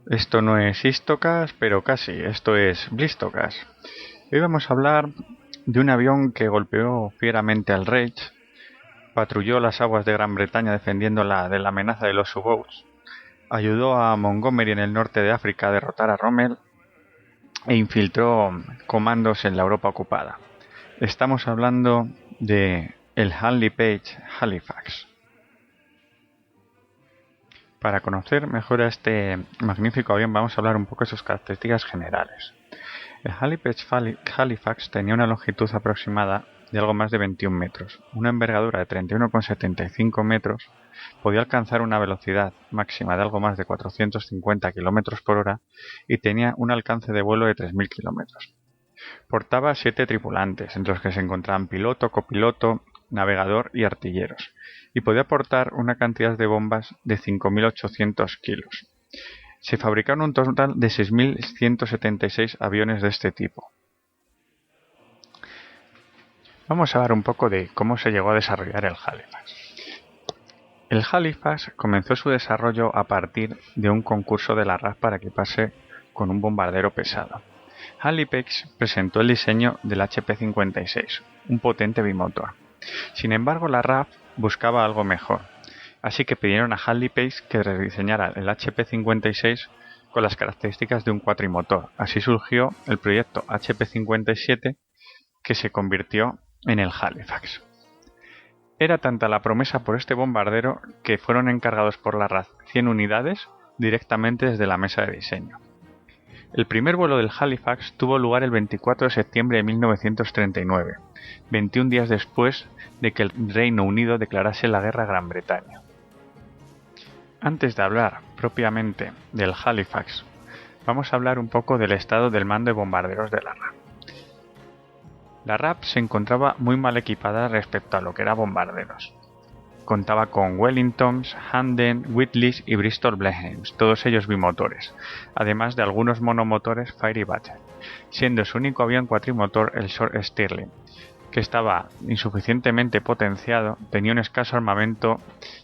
Esto no es Istocas, pero casi. Esto es Blistocas. Hoy vamos a hablar de un avión que golpeó fieramente al Reich, patrulló las aguas de Gran Bretaña defendiéndola de la amenaza de los U-Boats, ayudó a Montgomery en el norte de África a derrotar a Rommel e infiltró comandos en la Europa ocupada. Estamos hablando de el Handley Page Halifax. Para conocer mejor a este magnífico avión vamos a hablar un poco de sus características generales. El Handley Page Halifax tenía una longitud aproximada de algo más de 21 metros, una envergadura de 31,75 metros, podía alcanzar una velocidad máxima de algo más de 450 km por hora y tenía un alcance de vuelo de 3.000 km. Portaba 7 tripulantes, entre los que se encontraban piloto, copiloto, navegador y artilleros, y podía portar una cantidad de bombas de 5.800 kilos. Se fabricaron un total de 6.176 aviones de este tipo. Vamos a hablar un poco de cómo se llegó a desarrollar el Halifax. El Halifax comenzó su desarrollo a partir de un concurso de la RAF para equiparse con un bombardero pesado. Halifax presentó el diseño del HP-56, un potente bimotor. Sin embargo, la RAF buscaba algo mejor, así que pidieron a Halifax que rediseñara el HP-56 con las características de un cuatrimotor. Así surgió el proyecto HP-57, que se convirtió en el Halifax. Era tanta la promesa por este bombardero que fueron encargados por la RAF 100 unidades directamente desde la mesa de diseño. El primer vuelo del Halifax tuvo lugar el 24 de septiembre de 1939, 21 días después de que el Reino Unido declarase la guerra a Gran Bretaña. Antes de hablar propiamente del Halifax, vamos a hablar un poco del estado del mando de bombarderos de la RAF. La RAF se encontraba muy mal equipada respecto a lo que eran bombarderos. Contaba con Wellingtons, Handen, Whitleys y Bristol Blenheims, todos ellos bimotores, además de algunos monomotores Fairy Battle, siendo su único avión cuatrimotor el Short Stirling, que estaba insuficientemente potenciado, tenía un escaso armamento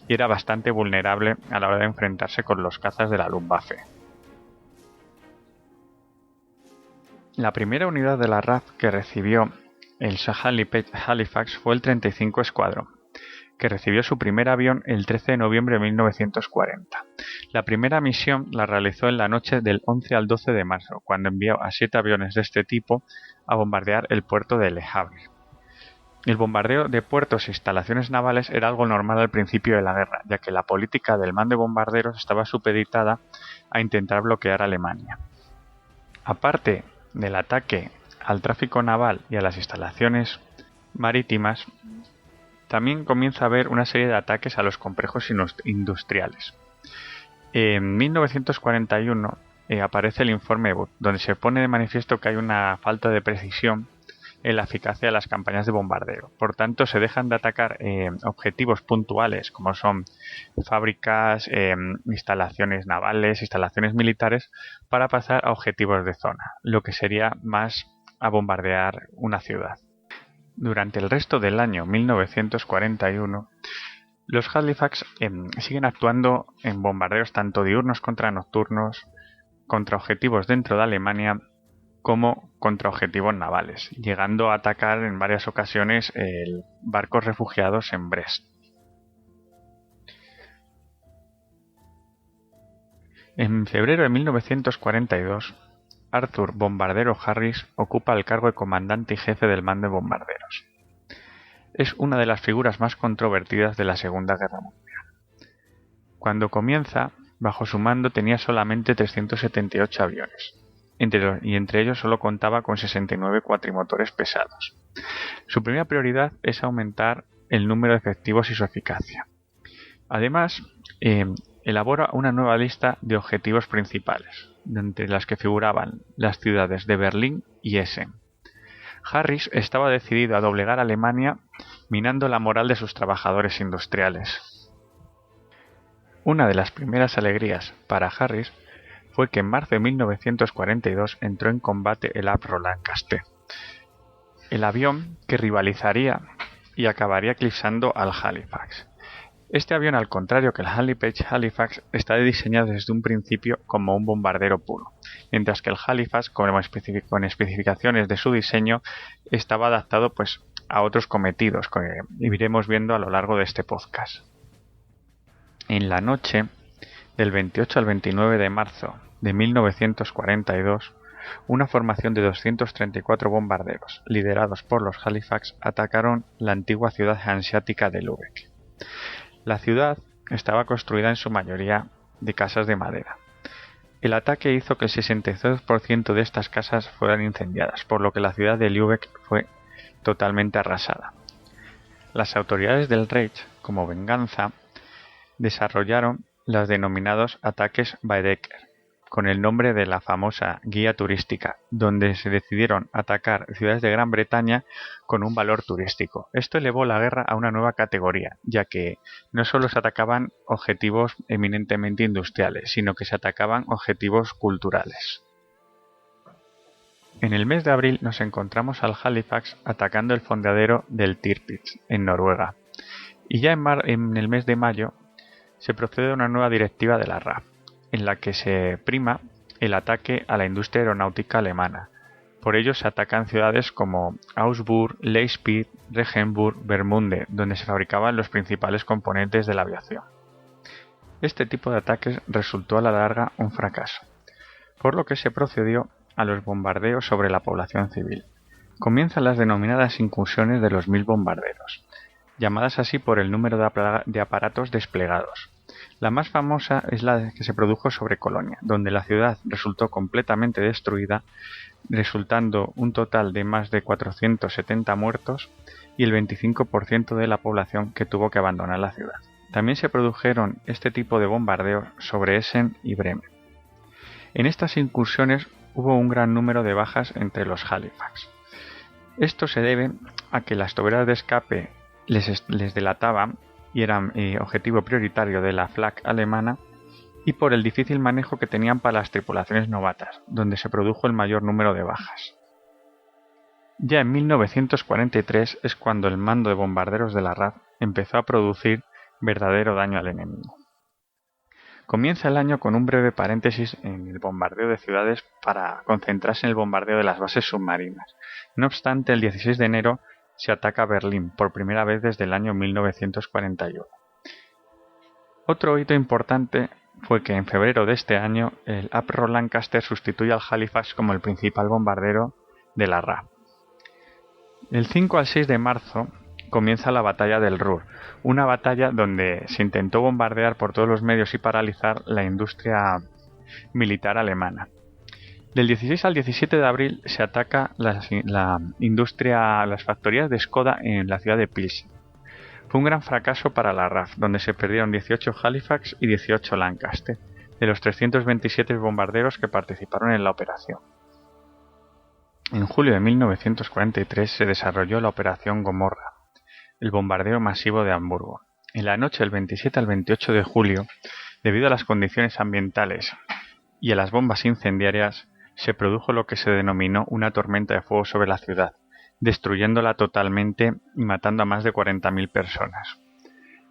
y era bastante vulnerable a la hora de enfrentarse con los cazas de la Luftwaffe. La primera unidad de la RAF que recibió el Handley Page Halifax fue el 35 Escuadrón, que recibió su primer avión el 13 de noviembre de 1940. La primera misión la realizó en la noche del 11 al 12 de marzo, cuando envió a 7 aviones de este tipo a bombardear el puerto de Le Havre. El bombardeo de puertos e instalaciones navales era algo normal al principio de la guerra, ya que la política del mando de bombarderos estaba supeditada a intentar bloquear a Alemania. Aparte del ataque al tráfico naval y a las instalaciones marítimas, también comienza a haber una serie de ataques a los complejos industriales. En 1941 aparece el informe Booth, donde se pone de manifiesto que hay una falta de precisión en la eficacia de las campañas de bombardeo. Por tanto, se dejan de atacar objetivos puntuales, como son fábricas, instalaciones navales, instalaciones militares, para pasar a objetivos de zona, lo que sería más a bombardear una ciudad. Durante el resto del año 1941, los Halifax siguen actuando en bombardeos tanto diurnos contra nocturnos, contra objetivos dentro de Alemania, como contra objetivos navales, llegando a atacar en varias ocasiones barcos refugiados en Brest. En febrero de 1942, Arthur Bombardero Harris ocupa el cargo de comandante y jefe del mando de bombarderos. Es una de las figuras más controvertidas de la Segunda Guerra Mundial. Cuando comienza, Bajo su mando tenía solamente 378 aviones, entre ellos solo contaba con 69 cuatrimotores pesados. Su primera prioridad es aumentar el número de efectivos y su eficacia. Además, elabora una nueva lista de objetivos principales, entre las que figuraban las ciudades de Berlín y Essen. Harris estaba decidido a doblegar a Alemania minando la moral de sus trabajadores industriales. Una de las primeras alegrías para Harris fue que en marzo de 1942 entró en combate el Avro Lancaster, el avión que rivalizaría y acabaría eclipsando al Halifax. Este avión, al contrario que el Halifax, está diseñado desde un principio como un bombardero puro, mientras que el Halifax, con especificaciones de su diseño, estaba adaptado a otros cometidos que iremos viendo a lo largo de este podcast. En la noche del 28 al 29 de marzo de 1942, una formación de 234 bombarderos, liderados por los Halifax, atacaron la antigua ciudad hanseática de Lübeck. La ciudad estaba construida en su mayoría de casas de madera. El ataque hizo que el 62% de estas casas fueran incendiadas, por lo que la ciudad de Lübeck fue totalmente arrasada. Las autoridades del Reich, como venganza, desarrollaron los denominados ataques Baedeker, con el nombre de la famosa guía turística, donde se decidieron atacar ciudades de Gran Bretaña con un valor turístico. Esto elevó la guerra a una nueva categoría, ya que no solo se atacaban objetivos eminentemente industriales, sino que se atacaban objetivos culturales. En el mes de abril nos encontramos al Halifax atacando el fondeadero del Tirpitz, en Noruega, y ya en el mes de mayo se procede a una nueva directiva de la RAF, en la que se prima el ataque a la industria aeronáutica alemana. Por ello se atacan ciudades como Augsburg, Leipzig, Regensburg, Wermunde, donde se fabricaban los principales componentes de la aviación. Este tipo de ataques resultó a la larga un fracaso, por lo que se procedió a los bombardeos sobre la población civil. Comienzan las denominadas incursiones de los 1000 bombarderos, llamadas así por el número de aparatos desplegados. La más famosa es la que se produjo sobre Colonia, donde la ciudad resultó completamente destruida, resultando un total de más de 470 muertos y el 25% de la población que tuvo que abandonar la ciudad. También se produjeron este tipo de bombardeos sobre Essen y Bremen. En estas incursiones hubo un gran número de bajas entre los Halifax. Esto se debe a que las toberas de escape les delataban y eran objetivo prioritario de la Flak alemana, y por el difícil manejo que tenían para las tripulaciones novatas, donde se produjo el mayor número de bajas. Ya en 1943 es cuando el mando de bombarderos de la RAF empezó a producir verdadero daño al enemigo. Comienza el año con un breve paréntesis en el bombardeo de ciudades para concentrarse en el bombardeo de las bases submarinas. No obstante, el 16 de enero se ataca Berlín por primera vez desde el año 1941. Otro hito importante fue que en febrero de este año el Avro Lancaster sustituye al Halifax como el principal bombardero de la RAF. Del 5 al 6 de marzo comienza la batalla del Ruhr, una batalla donde se intentó bombardear por todos los medios y paralizar la industria militar alemana. Del 16 al 17 de abril se ataca las factorías de Skoda en la ciudad de Pilsen. Fue un gran fracaso para la RAF, donde se perdieron 18 Halifax y 18 Lancaster, de los 327 bombarderos que participaron en la operación. En julio de 1943 se desarrolló la Operación Gomorra, el bombardeo masivo de Hamburgo. En la noche del 27 al 28 de julio, debido a las condiciones ambientales y a las bombas incendiarias, se produjo lo que se denominó una tormenta de fuego sobre la ciudad, destruyéndola totalmente y matando a más de 40.000 personas.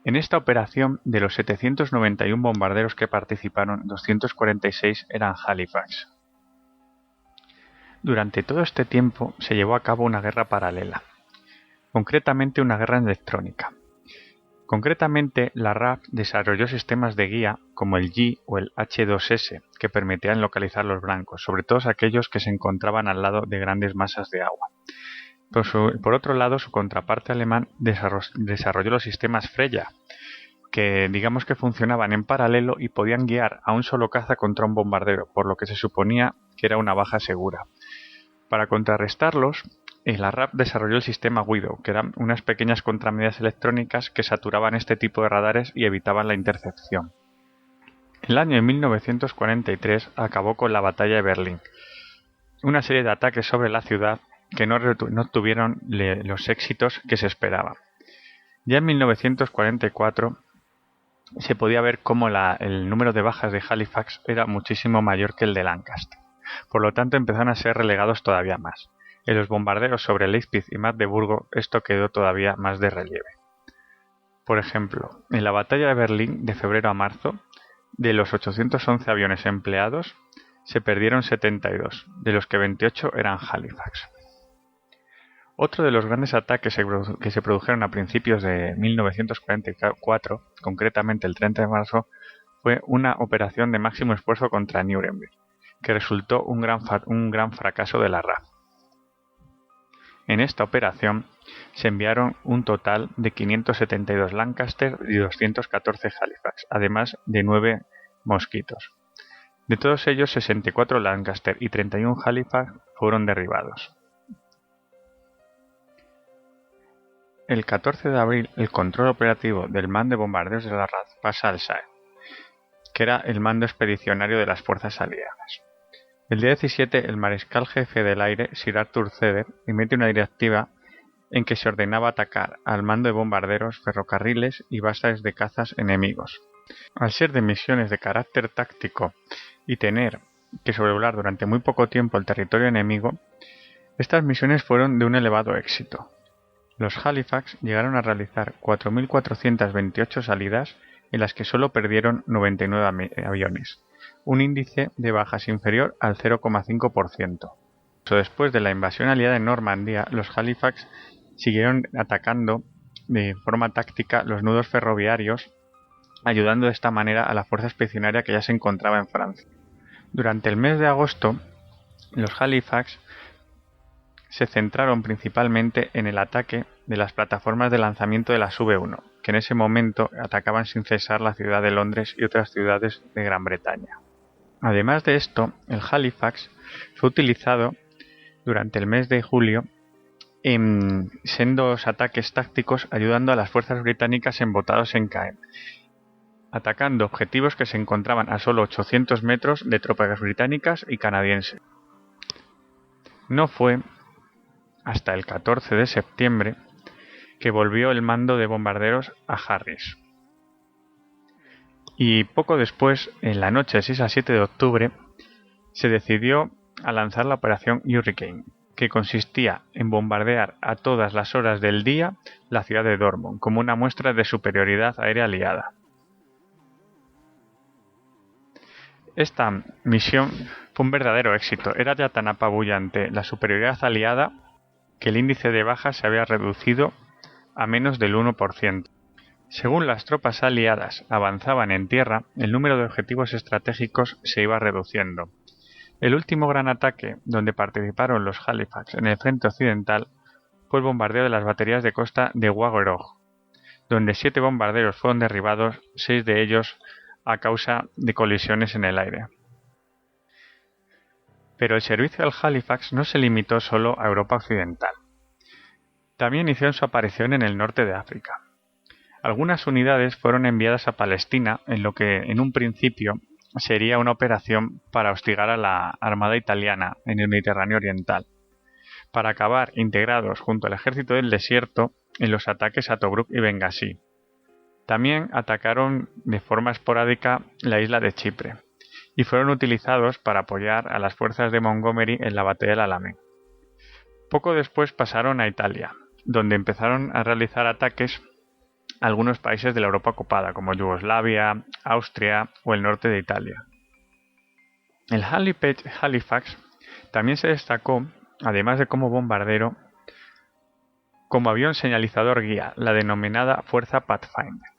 En esta operación, de los 791 bombarderos que participaron, 246 eran Halifax. Durante todo este tiempo se llevó a cabo una guerra paralela, concretamente una guerra electrónica. Concretamente, la RAF desarrolló sistemas de guía como el G o el H2S que permitían localizar los blancos, sobre todo aquellos que se encontraban al lado de grandes masas de agua. Por otro lado, su contraparte alemán desarrolló los sistemas Freya, que digamos que funcionaban en paralelo y podían guiar a un solo caza contra un bombardero, por lo que se suponía que era una baja segura. Para contrarrestarlos, la RAF desarrolló el sistema Widow, que eran unas pequeñas contramedidas electrónicas que saturaban este tipo de radares y evitaban la intercepción. El año 1943 acabó con la batalla de Berlín, una serie de ataques sobre la ciudad que no tuvieron los éxitos que se esperaban. Ya en 1944 se podía ver cómo el número de bajas de Halifax era muchísimo mayor que el de Lancaster. Por lo tanto, empezaron a ser relegados todavía más. En los bombardeos sobre Leipzig y Magdeburgo esto quedó todavía más de relieve. Por ejemplo, en la batalla de Berlín de febrero a marzo, de los 811 aviones empleados, se perdieron 72, de los que 28 eran Halifax. Otro de los grandes ataques que se produjeron a principios de 1944, concretamente el 30 de marzo, fue una operación de máximo esfuerzo contra Nuremberg, que resultó un gran fracaso de la RAF. En esta operación se enviaron un total de 572 Lancaster y 214 Halifax, además de 9 Mosquitos. De todos ellos, 64 Lancaster y 31 Halifax fueron derribados. El 14 de abril, el control operativo del mando de bombarderos de la RAF pasa al SAE, que era el mando expedicionario de las fuerzas aliadas. El día 17, el mariscal jefe del aire, Sir Arthur Ceder, emite una directiva en que se ordenaba atacar al mando de bombarderos, ferrocarriles y bases de cazas enemigos. Al ser de misiones de carácter táctico y tener que sobrevolar durante muy poco tiempo el territorio enemigo, estas misiones fueron de un elevado éxito. Los Halifax llegaron a realizar 4.428 salidas en las que solo perdieron 99 aviones, un índice de bajas inferior al 0,5%. Después de la invasión aliada en Normandía, los Halifax siguieron atacando de forma táctica los nudos ferroviarios, ayudando de esta manera a la fuerza expedicionaria que ya se encontraba en Francia. Durante el mes de agosto, los Halifax se centraron principalmente en el ataque de las plataformas de lanzamiento de las V1, que en ese momento atacaban sin cesar la ciudad de Londres y otras ciudades de Gran Bretaña. Además de esto, el Halifax fue utilizado durante el mes de julio en sendos ataques tácticos ayudando a las fuerzas británicas embotados en Caen, atacando objetivos que se encontraban a solo 800 metros de tropas británicas y canadienses. No fue hasta el 14 de septiembre que volvió el mando de bombarderos a Harris. Y poco después, en la noche del 6 al 7 de octubre, se decidió a lanzar la operación Hurricane, que consistía en bombardear a todas las horas del día la ciudad de Dortmund, como una muestra de superioridad aérea aliada. Esta misión fue un verdadero éxito. Era ya tan apabullante la superioridad aliada que el índice de bajas se había reducido a menos del 1%. Según las tropas aliadas avanzaban en tierra, el número de objetivos estratégicos se iba reduciendo. El último gran ataque donde participaron los Halifax en el frente occidental fue el bombardeo de las baterías de costa de Wageroog, donde 7 bombarderos fueron derribados, 6 de ellos a causa de colisiones en el aire. Pero el servicio del Halifax no se limitó solo a Europa occidental. También hicieron su aparición en el norte de África. Algunas unidades fueron enviadas a Palestina en lo que en un principio sería una operación para hostigar a la Armada italiana en el Mediterráneo oriental, para acabar integrados junto al ejército del desierto en los ataques a Tobruk y Bengasi. También atacaron de forma esporádica la isla de Chipre y fueron utilizados para apoyar a las fuerzas de Montgomery en la batalla del Alamein. Poco después pasaron a Italia, donde empezaron a realizar ataques a algunos países de la Europa ocupada, como Yugoslavia, Austria o el norte de Italia. El Halifax también se destacó, además de como bombardero, como avión señalizador guía, la denominada Fuerza Pathfinder.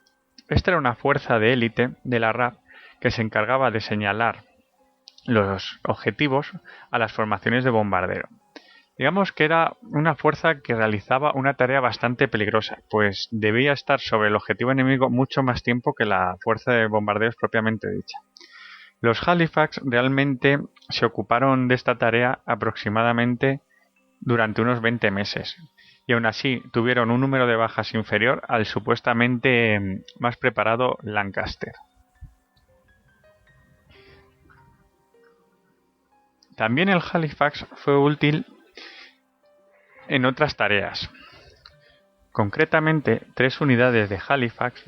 Esta era una fuerza de élite de la RAF que se encargaba de señalar los objetivos a las formaciones de bombardero. Digamos que era una fuerza que realizaba una tarea bastante peligrosa, pues debía estar sobre el objetivo enemigo mucho más tiempo que la fuerza de bombardeos propiamente dicha. Los Halifax realmente se ocuparon de esta tarea aproximadamente durante unos 20 meses, y aún así tuvieron un número de bajas inferior al supuestamente más preparado Lancaster. También el Halifax fue útil en otras tareas. Concretamente, 3 unidades de Halifax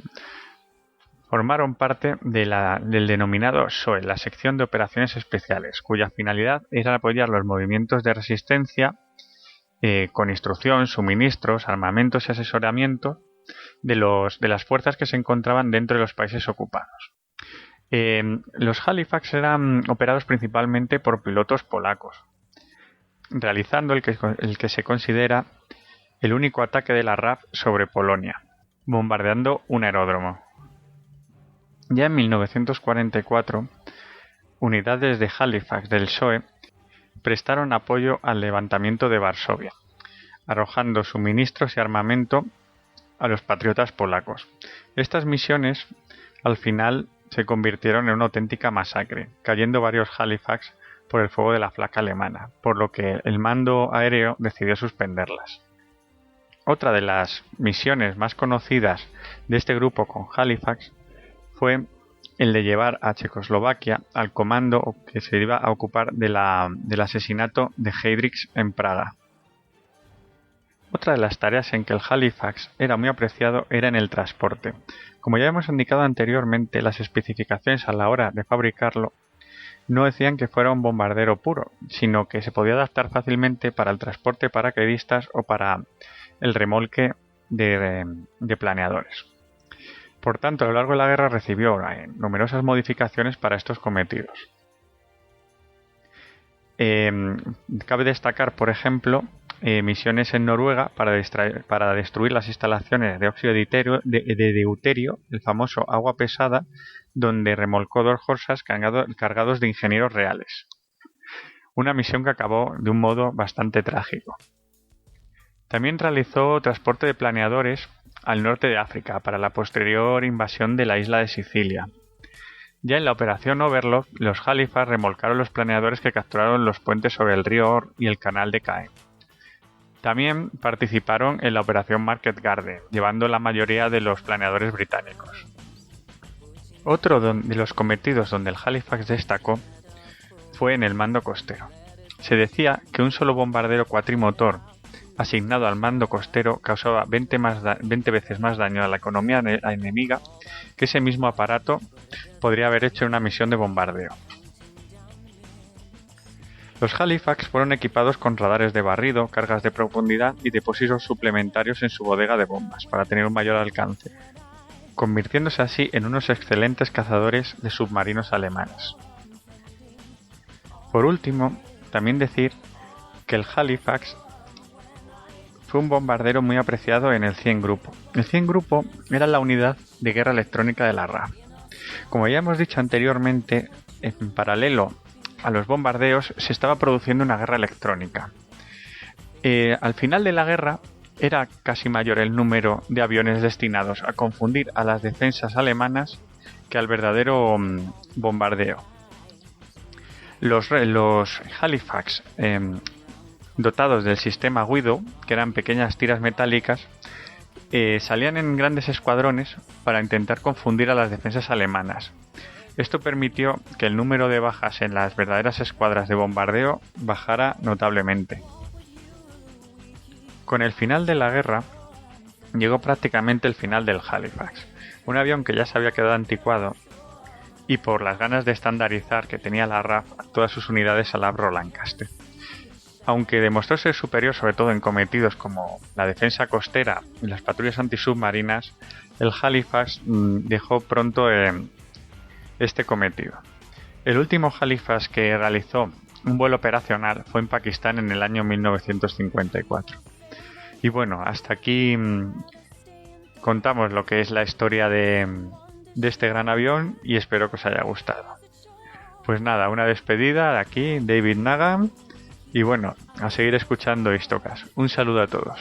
formaron parte del denominado SOE, la sección de operaciones especiales, cuya finalidad era apoyar los movimientos de resistencia con instrucción, suministros, armamentos y asesoramiento de las fuerzas que se encontraban dentro de los países ocupados. Los Halifax eran operados principalmente por pilotos polacos, realizando el que se considera el único ataque de la RAF sobre Polonia, bombardeando un aeródromo. Ya en 1944, unidades de Halifax del SOE prestaron apoyo al levantamiento de Varsovia, arrojando suministros y armamento a los patriotas polacos. Estas misiones, al final, se convirtieron en una auténtica masacre, cayendo varios Halifax por el fuego de la flak alemana, por lo que el mando aéreo decidió suspenderlas. Otra de las misiones más conocidas de este grupo con Halifax fue el de llevar a Checoslovaquia al comando que se iba a ocupar del asesinato de Heydrich en Praga. Otra de las tareas en que el Halifax era muy apreciado era en el transporte. Como ya hemos indicado anteriormente, las especificaciones a la hora de fabricarlo no decían que fuera un bombardero puro, sino que se podía adaptar fácilmente para el transporte de paracaidistas o para el remolque de planeadores. Por tanto, a lo largo de la guerra recibió numerosas modificaciones para estos cometidos. Cabe destacar, por ejemplo, misiones en Noruega para destruir las instalaciones de óxido de deuterio, el famoso agua pesada, donde remolcó 2 Horsas cargados de ingenieros reales. Una misión que acabó de un modo bastante trágico. También realizó transporte de planeadores al norte de África para la posterior invasión de la isla de Sicilia. Ya en la operación Overlord, los Halifax remolcaron los planeadores que capturaron los puentes sobre el río Or y el canal de Caen. También participaron en la operación Market Garden, llevando la mayoría de los planeadores británicos. Otro de los cometidos donde el Halifax destacó fue en el mando costero. Se decía que un solo bombardero cuatrimotor asignado al mando costero causaba 20 veces más daño a la economía enemiga que ese mismo aparato podría haber hecho en una misión de bombardeo. Los Halifax fueron equipados con radares de barrido, cargas de profundidad y depósitos suplementarios en su bodega de bombas para tener un mayor alcance, convirtiéndose así en unos excelentes cazadores de submarinos alemanes. Por último, también decir que el Halifax fue un bombardero muy apreciado en el 100 Grupo. El 100 Grupo era la unidad de guerra electrónica de la RAF. Como ya hemos dicho anteriormente, en paralelo a los bombardeos se estaba produciendo una guerra electrónica. Al final de la guerra era casi mayor el número de aviones destinados a confundir a las defensas alemanas que al verdadero bombardeo. Los Halifax dotados del sistema Guido, que eran pequeñas tiras metálicas, salían en grandes escuadrones para intentar confundir a las defensas alemanas. Esto permitió que el número de bajas en las verdaderas escuadras de bombardeo bajara notablemente. Con el final de la guerra, llegó prácticamente el final del Halifax, un avión que ya se había quedado anticuado y por las ganas de estandarizar que tenía la RAF todas sus unidades al Avro Lancaster. Aunque demostró ser superior sobre todo en cometidos como la defensa costera y las patrullas antisubmarinas, el Halifax dejó pronto este cometido. El último Halifax que realizó un vuelo operacional fue en Pakistán en el año 1954. Y bueno, hasta aquí contamos lo que es la historia de este gran avión y espero que os haya gustado. Pues nada, una despedida de aquí, David Nagan. Y bueno, a seguir escuchando Histocast. Un saludo a todos.